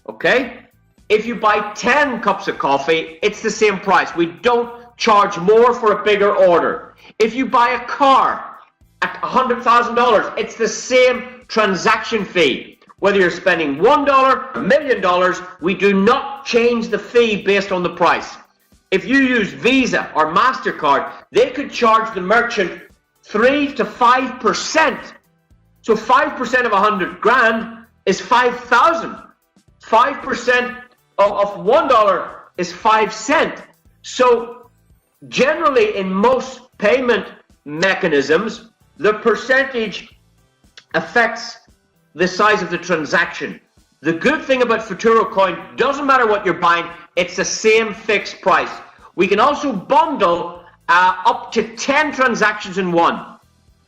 Okay? If you buy 10 cups of coffee, it's the same price. We don't charge more for a bigger order. If you buy a car at $100,000, it's the same transaction fee. Whether you're spending $1, $1 million, we do not change the fee based on the price. If you use Visa or MasterCard, they could charge the merchant 3 to 5%. So 5% of 100 grand is 5,000. 5% of $1 is 5 cents. So generally in most payment mechanisms, the percentage affects the size of the transaction. The good thing about Futuro coin, doesn't matter what you're buying, it's the same fixed price. We can also bundle up to 10 transactions in one.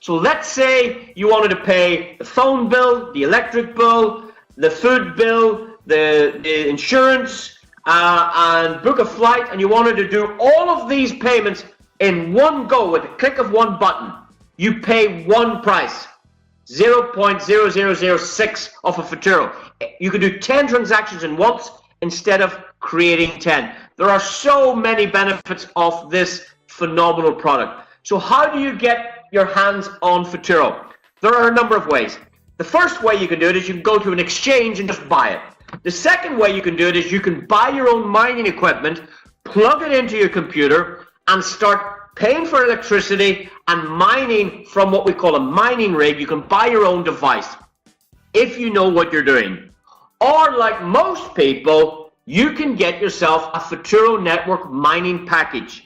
So let's say you wanted to pay the phone bill, the electric bill, the food bill, the insurance, and book a flight, and you wanted to do all of these payments in one go with a click of one button. You pay one price. 0.0006 of a Futuro. You can do 10 transactions in once instead of creating 10. There are so many benefits of this phenomenal product. So how do you get your hands on Futuro? There are a number of ways. The first way you can do it is you can go to an exchange and just buy it. The second way you can do it is you can buy your own mining equipment, plug it into your computer, and start paying for electricity and mining from what we call a mining rig. You can buy your own device if you know what you're doing. Or like most people, you can get yourself a Futuro network mining package.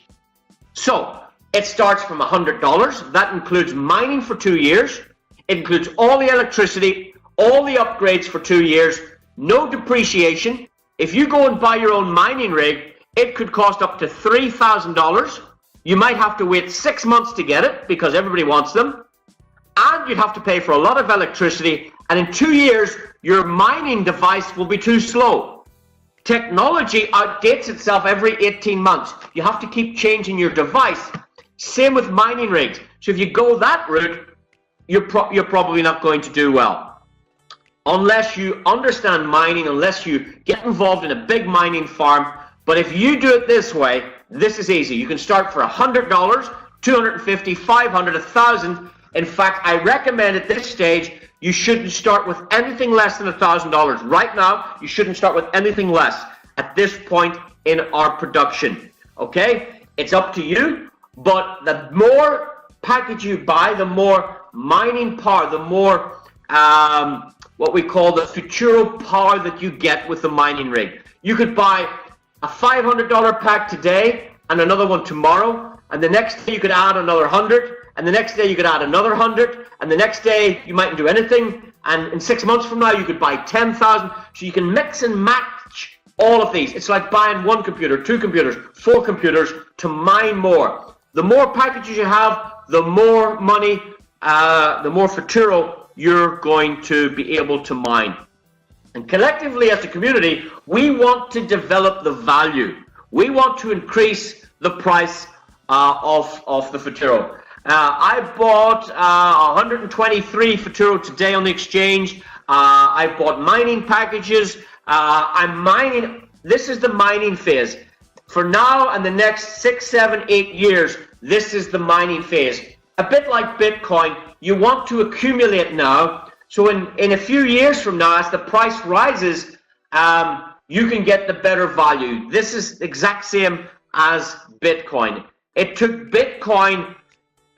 So it starts from $100. That includes mining for 2 years. It includes all the electricity, all the upgrades for 2 years, no depreciation. If you go and buy your own mining rig, it could cost up to $3,000. You might have to wait 6 months to get it because everybody wants them. And you'd have to pay for a lot of electricity. And in 2 years, your mining device will be too slow. Technology outdates itself every 18 months. You have to keep changing your device. Same with mining rigs. So if you go that route, you're probably not going to do well. Unless you understand mining, unless you get involved in a big mining farm. But if you do it this way, this is easy. You can start for $100, $250, $500, $1,000. In fact, I recommend at this stage, you shouldn't start with anything less than $1,000. Right now, you shouldn't start with anything less at this point in our production. Okay? It's up to you, but the more package you buy, the more mining power, the more what we call the Futuro power that you get with the mining rig. You could buy a $500 pack today and another one tomorrow, and the next day you could add another 100, and the next day you could add another 100, and the next day you mightn't do anything, and in 6 months from now you could buy 10,000. So you can mix and match all of these. It's like buying 1 computer, 2 computers, 4 computers to mine more. The more packages you have, the more money, the more Futuro you're going to be able to mine. And collectively as a community, we want to develop the value. We want to increase the price of the Futuro. I bought 123 Futuro today on the exchange. I bought mining packages. I'm mining. This is the mining phase. For now and the next 6, 7, 8 years, this is the mining phase. A bit like Bitcoin, you want to accumulate now. So in a few years from now, as the price rises, you can get the better value. This is the exact same as Bitcoin. It took Bitcoin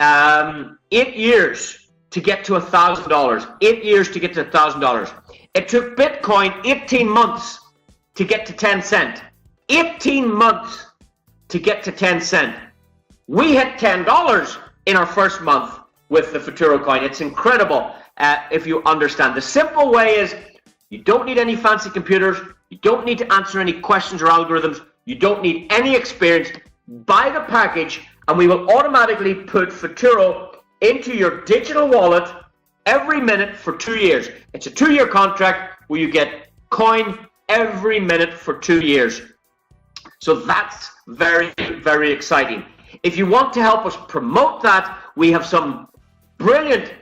8 years to get to $1,000. 8 years to get to $1,000. It took Bitcoin 18 months to get to 10 cents. 18 months to get to 10 cents. We hit $10 in our first month with the Futuro coin. It's incredible if you understand. The simple way is you don't need any fancy computers. You don't need to answer any questions or algorithms. You don't need any experience. Buy the package and we will automatically put Futuro into your digital wallet every minute for 2 years. It's a 2-year contract where you get coin every minute for 2 years. So that's very, very exciting. If you want to help us promote that, we have some brilliant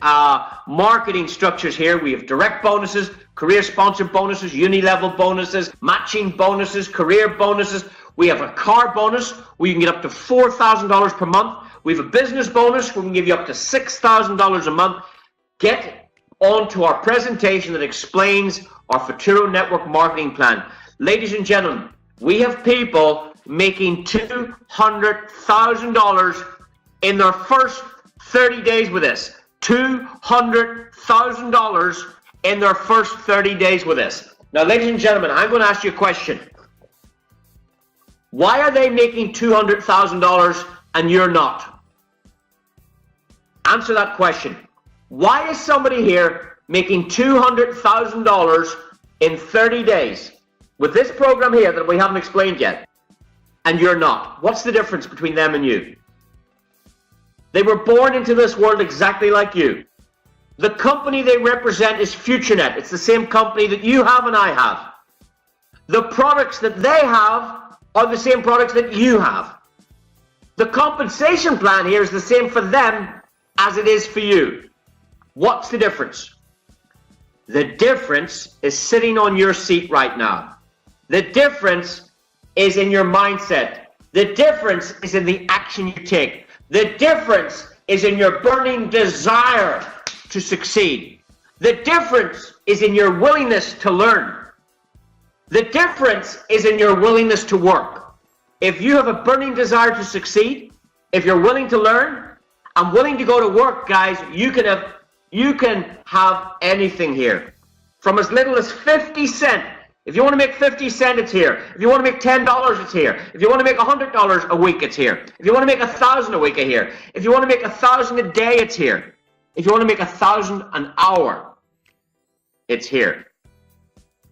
marketing structures here. We have direct bonuses, career sponsored bonuses, uni-level bonuses, matching bonuses, career bonuses. We have a car bonus where you can get up to $4,000 per month. We have a business bonus where we can give you up to $6,000 a month. Get onto our presentation that explains our Futuro Network marketing plan. Ladies and gentlemen, we have people making $200,000 in their first 30 days with us. $200,000 in their first 30 days with us. Now, ladies and gentlemen, I'm going to ask you a question. Why are they making $200,000 and you're not? Answer that question. Why is somebody here making $200,000 in 30 days with this program here that we haven't explained yet, and you're not? What's the difference between them and you? They were born into this world exactly like you. The company they represent is FutureNet. It's the same company that you have and I have. The products that they have are the same products that you have. The compensation plan here is the same for them as it is for you. What's the difference? The difference is sitting on your seat right now. The difference is in your mindset. The difference is in the action you take. The difference is in your burning desire to succeed. The difference is in your willingness to learn. The difference is in your willingness to work. If you have a burning desire to succeed, if you're willing to learn and willing to go to work, guys, you can have anything here. From as little as 50 cents. If you want to make 50 cents, it's here. If you want to make $10, it's here. If you want to make $100 a week, it's here. If you want to make 1,000 a week, it's here. If you want to make 1,000 a day, it's here. If you want to make 1,000 an hour, it's here.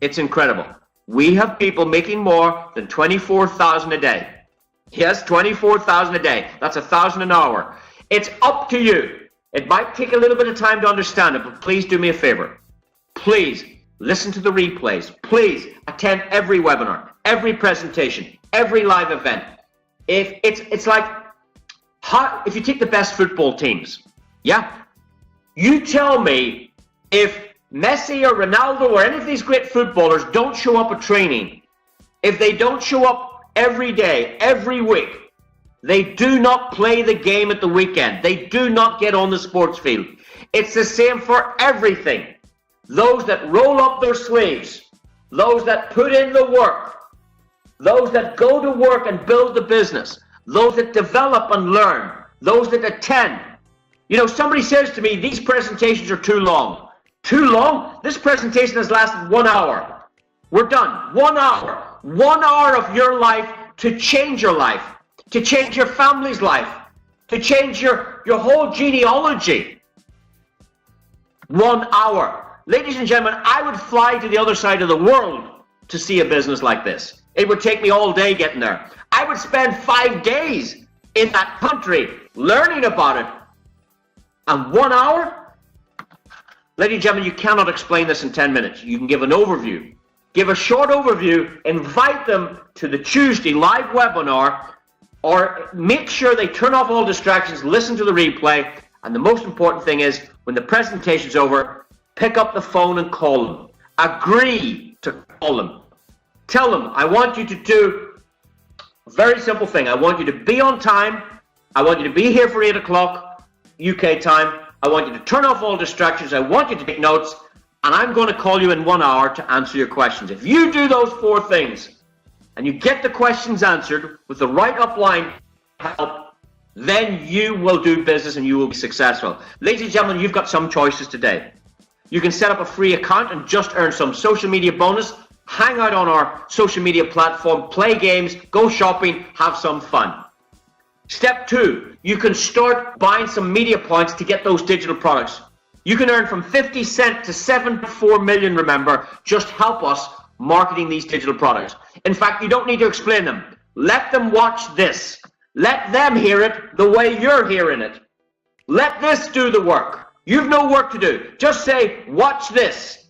It's incredible. We have people making more than 24,000 a day. Yes, 24,000 a day. That's 1,000 an hour. It's up to you. It might take a little bit of time to understand it, but please do me a favor. Please listen to the replays. Please attend every webinar, every presentation, every live event. It's like if you take the best football teams, yeah? You tell me if Messi or Ronaldo or any of these great footballers don't show up at training, if they don't show up every day, every week, they do not play the game at the weekend. They do not get on the sports field. It's the same for everything. Those that roll up their sleeves, those that put in the work, those that go to work and build the business, those that develop and learn, those that attend. You know, somebody says to me, these presentations are too long. Too long? This presentation has lasted 1 hour. We're done. 1 hour. 1 hour of your life to change your life, to change your family's life, to change your whole genealogy. 1 hour. Ladies and gentlemen, I would fly to the other side of the world to see a business like this. It would take me all day getting there. I would spend 5 days in that country learning about it. And 1 hour? Ladies and gentlemen, you cannot explain this in 10 minutes. You can give an overview. Give a short overview, invite them to the Tuesday live webinar, or make sure they turn off all distractions, listen to the replay, and the most important thing is, when the presentation's over, pick up the phone and call them. Agree to call them. Tell them, I want you to do a very simple thing. I want you to be on time. I want you to be here for 8 o'clock UK time. I want you to turn off all distractions. I want you to take notes. And I'm going to call you in 1 hour to answer your questions. If you do those 4 things, and you get the questions answered with the right upline help, then you will do business and you will be successful. Ladies and gentlemen, you've got some choices today. You can set up a free account and just earn some social media bonus, hang out on our social media platform, play games, go shopping, have some fun. Step 2, you can start buying some media points to get those digital products. You can earn from 50 cents to 7.4 million, remember. Just help us marketing these digital products. In fact, you don't need to explain them. Let them watch this. Let them hear it the way you're hearing it. Let this do the work. You've no work to do. Just say, watch this,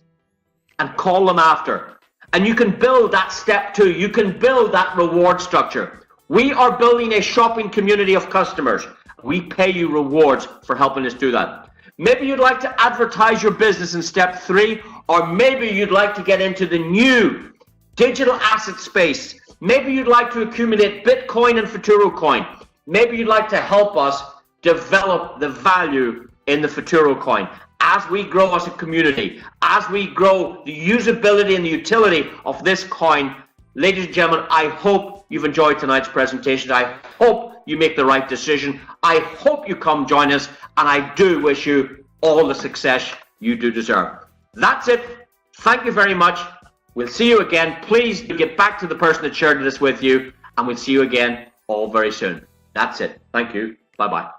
and call them after. And you can build that step 2. You can build that reward structure. We are building a shopping community of customers. We pay you rewards for helping us do that. Maybe you'd like to advertise your business in step 3, or maybe you'd like to get into the new digital asset space. Maybe you'd like to accumulate Bitcoin and Futuro coin. Maybe you'd like to help us develop the value in the Futuro coin. As we grow as a community, as we grow the usability and the utility of this coin, ladies and gentlemen, I hope you've enjoyed tonight's presentation. I hope you make the right decision. I hope you come join us, and I do wish you all the success you do deserve. That's it. Thank you very much. We'll see you again. Please get back to the person that shared this with you, and we'll see you again all very soon. That's it. Thank you. Bye-bye.